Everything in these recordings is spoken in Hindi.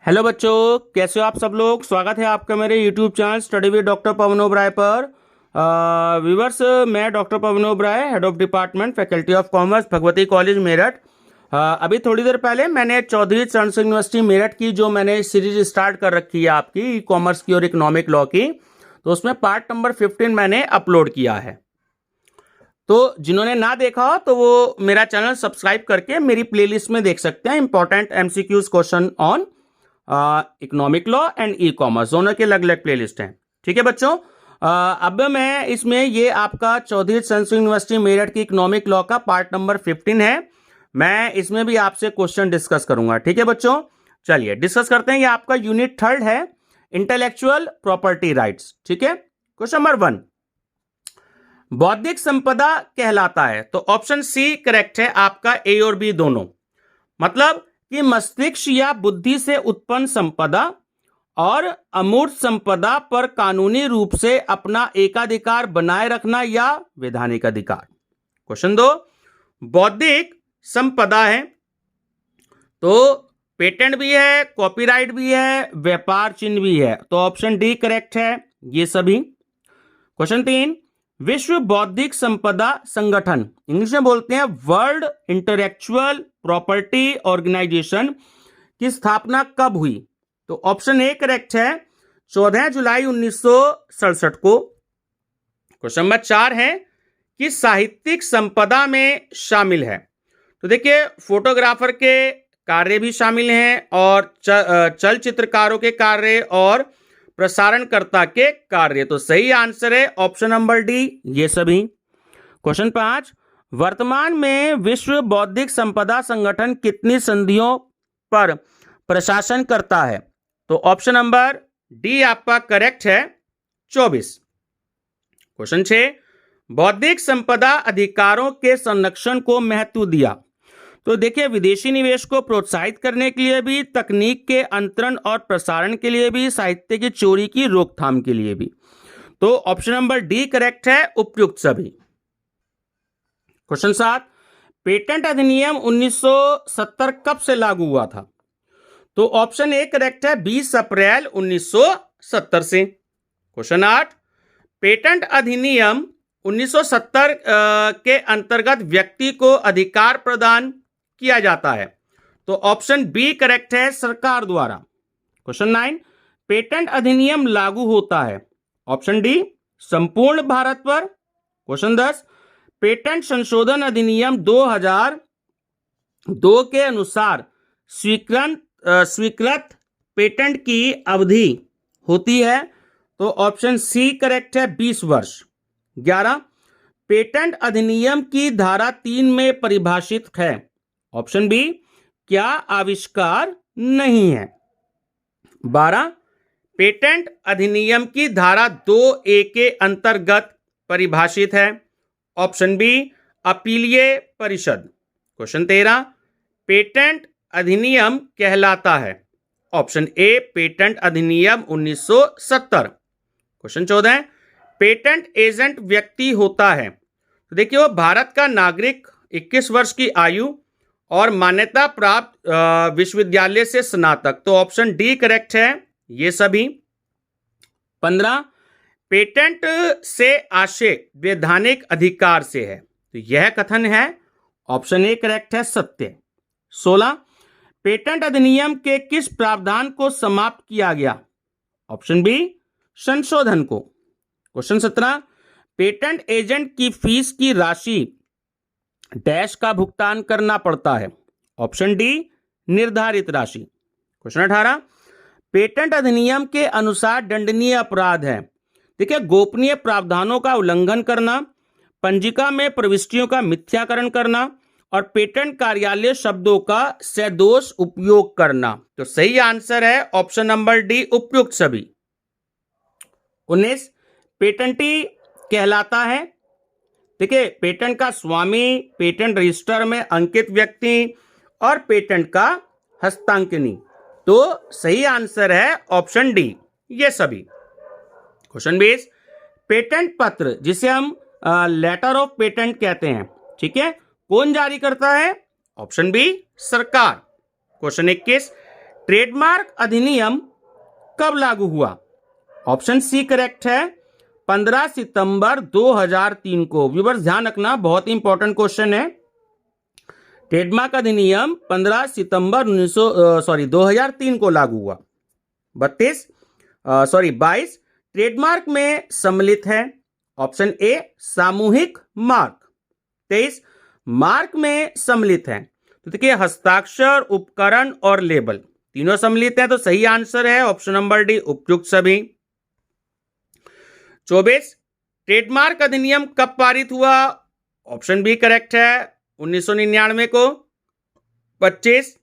हेलो बच्चों, कैसे हो आप सब लोग। स्वागत है आपका मेरे YouTube channel study with doctor Pawan Oberoi पर। व्यूअर्स, मैं doctor Pawan Oberoi, head of department faculty of commerce, Bhagwati college Meerut. अभी थोड़ी देर पहले मैंने चौधरी चरण सिंह यूनिवर्सिटी मेरठ की जो मैंने सीरीज स्टार्ट कर रखी है आपकी ई कॉमर्स की और इकोनॉमिक लॉ की, तो उसमें पार्ट नंबर 15 मैंने अपलोड किया है। तो जिन्होंने ना देखा हो तो वो मेरा चैनल सब्सक्राइब करके मेरी प्लेलिस्ट में देख सकते हैं। Important MCQs question on economic law and e commerce, दोनों के अलग अलग प्लेलिस्ट हैं। ठीक है बच्चों, अब मैं इसमें ये आपका चौधरी चरण सिंह यूनिवर्सिटी मेरठ की इकोनॉमिक लॉ का पार्ट नंबर 15 है। मैं इसमें भी आपसे क्वेश्चन डिस्कस करूंगा। ठीक है बच्चों, चलिए डिस्कस करते हैं। ये आपका यूनिट 3 है, इंटेलेक्चुअल प्रॉपर्टी राइट्स। ठीक है, क्वेश्चन नंबर 1 बौद्धिक संपदा कहलाता है, तो ऑप्शन सी करेक्ट है आपका, ए और बी दोनों। मतलब कि मस्तिष्क या बुद्धि से उत्पन्न संपदा और अमूर्त संपदा पर कानूनी रूप से अपना एकाधिकार बनाए रखना या वैधानिक अधिकार। क्वेश्चन 2 बौद्धिक संपदा है तो पेटेंट भी है, कॉपीराइट भी है, व्यापार चिन्ह भी है, तो ऑप्शन डी करेक्ट है ये सभी। क्वेश्चन 3 विश्व बौद्धिक संपदा संगठन, इंग्लिश में बोलते हैं वर्ल्ड इंटेलेक्चुअल प्रॉपर्टी ऑर्गेनाइजेशन, की स्थापना कब हुई, तो ऑप्शन ए करेक्ट है 14 जुलाई 1967 को। क्वेश्चन नंबर 4 है कि साहित्यिक संपदा में शामिल है, तो देखिए फोटोग्राफर के कार्य भी शामिल हैं और चलचित्रकारों के कार्य और प्रसारणकर्ता के कार्य, तो सही आंसर है ऑप्शन नंबर डी ये सभी। क्वेश्चन 5 वर्तमान में विश्व बौद्धिक संपदा संगठन कितनी संधियों पर प्रशासन करता है, तो ऑप्शन नंबर डी आपका करेक्ट है 24। क्वेश्चन 6 बौद्धिक संपदा अधिकारों के संरक्षण को महत्व दिया, तो देखिए विदेशी निवेश को प्रोत्साहित करने के लिए भी, तकनीक के अंतरण और प्रसारण के लिए भी, साहित्य की चोरी की रोकथाम के लिए भी, तो ऑप्शन नंबर डी करेक्ट है उपयुक्त सभी। क्वेश्चन 7 पेटेंट अधिनियम 1970 कब से लागू हुआ था, तो ऑप्शन ए करेक्ट है 20 अप्रैल 1970 से। क्वेश्चन 8 पेटेंट अधिनियम 1970 के अंतर्गत व्यक्ति को अधिकार प्रदान किया जाता है, तो ऑप्शन बी करेक्ट है सरकार द्वारा। क्वेश्चन 9 पेटेंट अधिनियम लागू होता है, ऑप्शन डी संपूर्ण भारत पर। क्वेश्चन 10 पेटेंट संशोधन अधिनियम 2002 के अनुसार स्वीकृत पेटेंट की अवधि होती है, तो ऑप्शन सी करेक्ट है 20 वर्ष। 11 पेटेंट अधिनियम की धारा 3 में परिभाषित है, ऑप्शन बी क्या आविष्कार नहीं है। 12 पेटेंट अधिनियम की धारा 2A के अंतर्गत परिभाषित है, ऑप्शन बी अपीलीय परिषद। क्वेश्चन 13 पेटेंट अधिनियम कहलाता है, ऑप्शन ए पेटेंट अधिनियम 1970। क्वेश्चन 14 पेटेंट एजेंट व्यक्ति होता है, तो देखिए वो भारत का नागरिक, 21 वर्ष की आयु और मान्यता प्राप्त विश्वविद्यालय से स्नातक, तो ऑप्शन डी करेक्ट है ये सभी। 15 पेटेंट से आशय वैधानिक अधिकार से है, तो यह कथन है, ऑप्शन ए करेक्ट है सत्य। 16 पेटेंट अधिनियम के किस प्रावधान को समाप्त किया गया, ऑप्शन बी संशोधन को। क्वेश्चन 17 पेटेंट एजेंट की फीस की राशि डैश का भुगतान करना पड़ता है, ऑप्शन डी निर्धारित राशि। क्वेश्चन 18 पेटेंट अधिनियम के अनुसार दंडनीय अपराध है, देखिए गोपनीय प्रावधानों का उल्लंघन करना, पंजिका में प्रविष्टियों का मिथ्याकरण करना और पेटेंट कार्यालय शब्दों का सदोष उपयोग करना, तो सही आंसर है ऑप्शन नंबर डी उपयुक्त सभी। 19 पेटेंटी कहलाता है, देखिए पेटेंट का स्वामी, पेटेंट रजिस्टर में अंकित व्यक्ति और पेटेंट का हस्तांकनी, तो सही आंसर है ऑप्शन डी ये सभी। क्वेश्चन 20 पेटेंट पत्र जिसे हम लेटर ऑफ पेटेंट कहते हैं, ठीक है, कौन जारी करता है, ऑप्शन बी सरकार। क्वेश्चन 21 ट्रेडमार्क अधिनियम कब लागू हुआ? ऑप्शन सी करेक्ट है, 15 सितंबर 2003 को। व्यूअर्स ध्यान रखना, बहुत ही इंपॉर्टेंट क्वेश्चन है। ट्रेडमार्क अधिनियम 15 सितंबर 2003 को लागू हुआ। 22 ट्रेडमार्क में सम्मिलित है। ऑप्शन ए सामूहिक मार्क। 23 मार्क में सम्मिलित है। तो देखिए हस्ताक्षर, उपकरण और लेबल तीनों सम्मिलित हैं, तो सही आंसर है ऑप्शन नंबर डी, उपयुक्त सभी। 24 ट्रेडमार्क अधिनियम कब पारित हुआ? ऑप्शन बी करेक्ट है, 1999 को। 25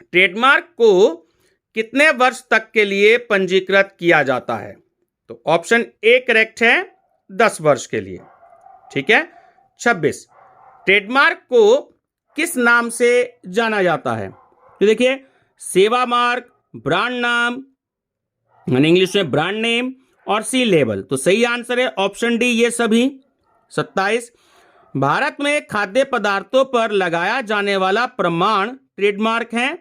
ट्रेडमार्क को कितने वर्ष तक के लिए पंजीकृत किया जाता है? तो ऑप्शन ए करेक्ट है, 10 वर्ष के लिए। ठीक है। 26 ट्रेडमार्क को किस नाम से जाना जाता है? तो देखिए सेवा मार्क, ब्रांड नाम, इंग्लिश में ब्रांड नेम, और सी लेबल। तो सही आंसर है ऑप्शन डी, ये सभी। 27 भारत में खाद्य पदार्थों पर लगाया जाने वाला प्रमाण ट्रेडमार्क है,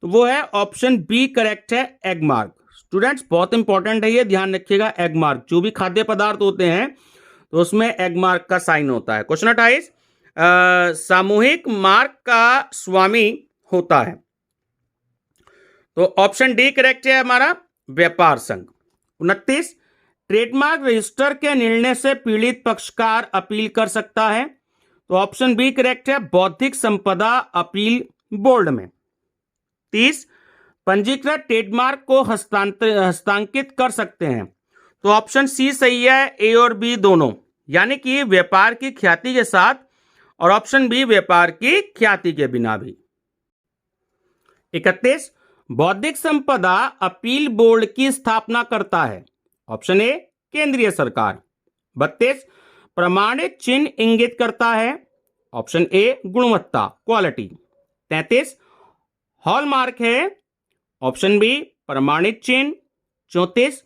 तो वो है ऑप्शन बी करेक्ट है, एग मार्क। स्टूडेंट्स बहुत इंपॉर्टेंट है ये, ध्यान रखिएगा। एग मार्क, जो भी खाद्य पदार्थ होते हैं तो उसमें एग मार्क का साइन होता है। क्वेश्चन 28 सामूहिक मार्क का स्वामी होता है, तो ऑप्शन डी करेक्ट है हमारा, व्यापार संघ। 29 ट्रेडमार्क रजिस्टर के निर्णय से पीड़ित पक्षकार अपील कर सकता है, तो ऑप्शन बी करेक्ट है, बौद्धिक संपदा अपील बोर्ड में। 30 पंजीकृत ट्रेडमार्क को हस्तांकित कर सकते हैं, तो ऑप्शन सी सही है, ए और बी दोनों, यानी कि व्यापार की ख्याति के साथ, और ऑप्शन बी व्यापार की ख्याति के बिना भी। 31 बौद्धिक संपदा अपील बोर्ड की स्थापना करता है, ऑप्शन ए केंद्रीय सरकार। 32 प्रमाणित चिन्ह इंगित करता है, ऑप्शन ए गुणवत्ता, क्वालिटी। 33 हॉलमार्क है, ऑप्शन बी प्रमाणित चिन्ह। 34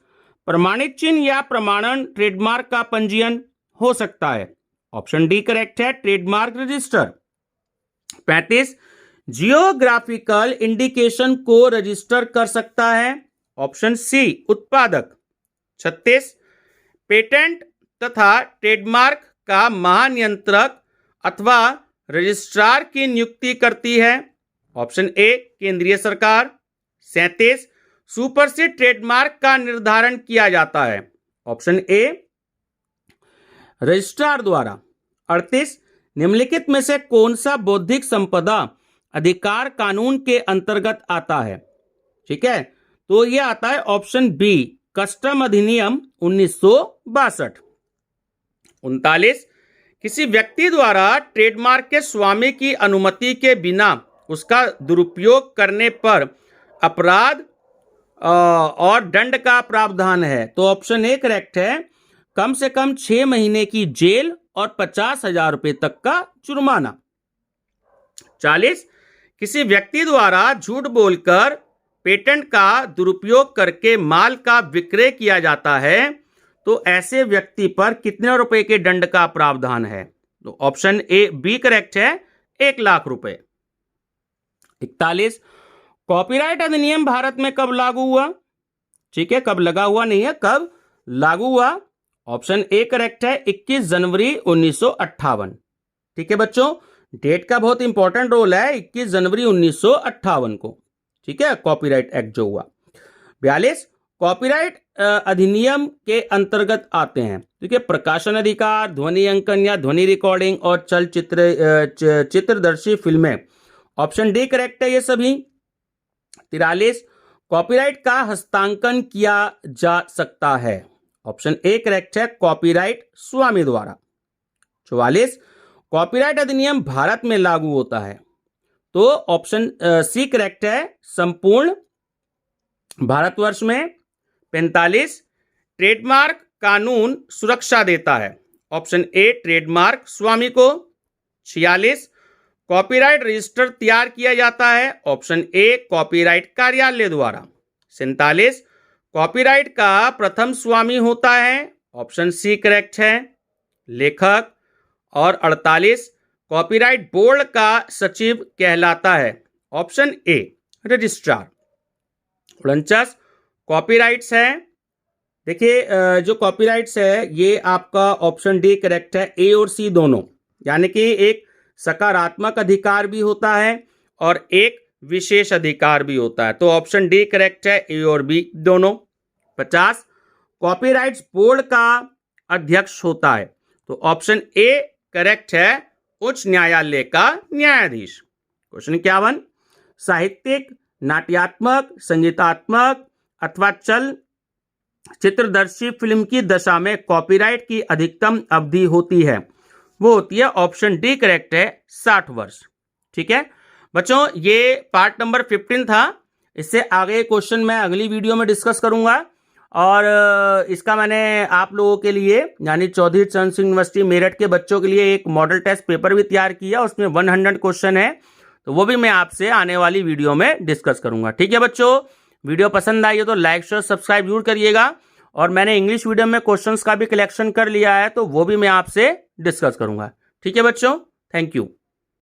प्रमाणित चिन्ह या प्रमाणन ट्रेडमार्क का पंजीयन हो सकता है, ऑप्शन डी करेक्ट है, ट्रेडमार्क रजिस्टर। 35 जियोग्राफिकल इंडिकेशन को रजिस्टर कर सकता है, ऑप्शन सी उत्पादक। 36 पेटेंट तथा ट्रेडमार्क का महानियंत्रक अथवा रजिस्ट्रार की नियुक्ति करती है, ऑप्शन ए केंद्रीय सरकार। 37 सुपरसीड ट्रेडमार्क का निर्धारण किया जाता है, ऑप्शन ए रजिस्ट्रार द्वारा। 38 निम्नलिखित में से कौन सा बौद्धिक संपदा अधिकार कानून के अंतर्गत आता है? ठीक है, तो यह आता है ऑप्शन बी कस्टम अधिनियम 1962। 39 किसी व्यक्ति द्वारा ट्रेडमार्क के स्वामी की अनुमति के बिना उसका दुरुपयोग करने पर अपराध और दंड का प्रावधान है, तो ऑप्शन ए करेक्ट है, कम से कम 6 महीने की जेल और 50,000 रुपए तक का जुर्माना। 40 किसी व्यक्ति द्वारा झूठ बोलकर पेटेंट का दुरुपयोग करके माल का विक्रय किया जाता है, तो ऐसे व्यक्ति पर कितने रुपए के दंड का प्रावधान है? तो ऑप्शन ए बी करेक्ट है, 1 लाख रुपए। 41 कॉपीराइट अधिनियम भारत में कब लागू हुआ? ठीक है, कब लगा हुआ नहीं है, कब लागू हुआ? ऑप्शन ए करेक्ट है, 21 जनवरी 1958। ठीक है बच्चों, डेट का बहुत इंपॉर्टेंट रोल है, 21 जनवरी 1958 को। ठीक है, कॉपीराइट एक्ट जो हुआ। 42 कॉपीराइट अधिनियम के अंतर्गत आते हैं, ठीक है, प्रकाशन अधिकार, ध्वनि अंकन या ध्वनि रिकॉर्डिंग और चित्रदर्शी फिल्में, ऑप्शन डी करेक्ट है ये सभी। 43 कॉपीराइट का हस्तांकन किया जा सकता है, ऑप्शन ए करेक्ट है, कॉपीराइट स्वामी द्वारा। 44 कॉपीराइट अधिनियम भारत में लागू होता है, तो ऑप्शन सी करेक्ट है, संपूर्ण भारतवर्ष में। 45 ट्रेडमार्क कानून सुरक्षा देता है, ऑप्शन ए ट्रेडमार्क स्वामी को। 46 कॉपीराइट रजिस्टर तैयार किया जाता है, ऑप्शन ए कॉपीराइट कार्यालय द्वारा। 47 कॉपीराइट का प्रथम स्वामी होता है, ऑप्शन सी करेक्ट है, लेखक। और 48 कॉपीराइट बोर्ड का सचिव कहलाता है, ऑप्शन ए रजिस्ट्रार। 49 कॉपीराइट्स है। देखिए जो कॉपीराइट्स है ये आपका ऑप्शन डी करेक्ट है, ए और सी दोनों, यानी कि एक सकारात्मक अधिकार भी होता है और एक विशेष अधिकार भी होता है, तो ऑप्शन डी करेक्ट है, ए और बी दोनों। 50 कॉपीराइट्स बोर्ड का अध्यक्ष होता है, तो ऑप्शन ए करेक्ट है, उच्च न्यायालय का न्यायाधीश। क्वेश्चन 51 साहित्यिक, नाट्यात्मक, संगीतात्मक अथवा चल चित्रदर्शी फिल्म की दशा में कॉपीराइट की अधिकतम अवधि होती है, वो होती है ऑप्शन डी करेक्ट है, 60 वर्ष। ठीक है बच्चों, ये पार्ट नंबर 15 था। इससे आगे क्वेश्चन मैं अगली वीडियो में डिस्कस करूंगा और इसका मैंने आप लोगों के लिए यानी चौधरी चरण सिंह यूनिवर्सिटी मेरठ के बच्चों के लिए एक मॉडल टेस्ट पेपर भी तैयार किया, उसमें 100 क्वेश्चन है, तो वो भी मैं आपसे आने वाली वीडियो में डिस्कस करूंगा। ठीक है बच्चों, वीडियो पसंद आई हो तो लाइक शेयर सब्सक्राइब जरूर करिएगा, और मैंने इंग्लिश वीडियो में क्वेश्चंस का भी कलेक्शन कर लिया है, तो वो भी मैं आपसे डिस्कस करूंगा। ठीक है बच्चों, थैंक यू।